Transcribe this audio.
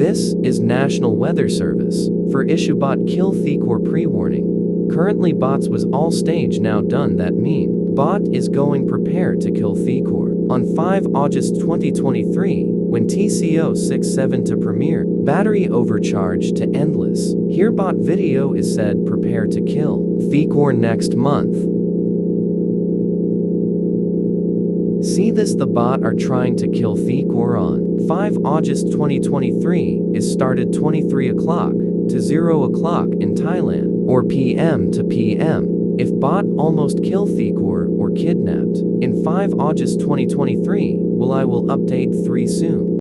This is National Weather Service for issue bot kill Thecore pre-warning. Currently bots was all stage now done, that mean bot is going prepared to kill Thecore. On 5 August 2023, when TCO 67 to premiere, battery overcharged to endless. Here bot video is said prepare to kill Thecore next month. See this, the bot are trying to kill Thecore on 5 August 2023 is started 23 o'clock to 0 o'clock in Thailand, or PM to PM. If bot almost kill Thecore or kidnapped in 5 August 2023, I will update 3 soon.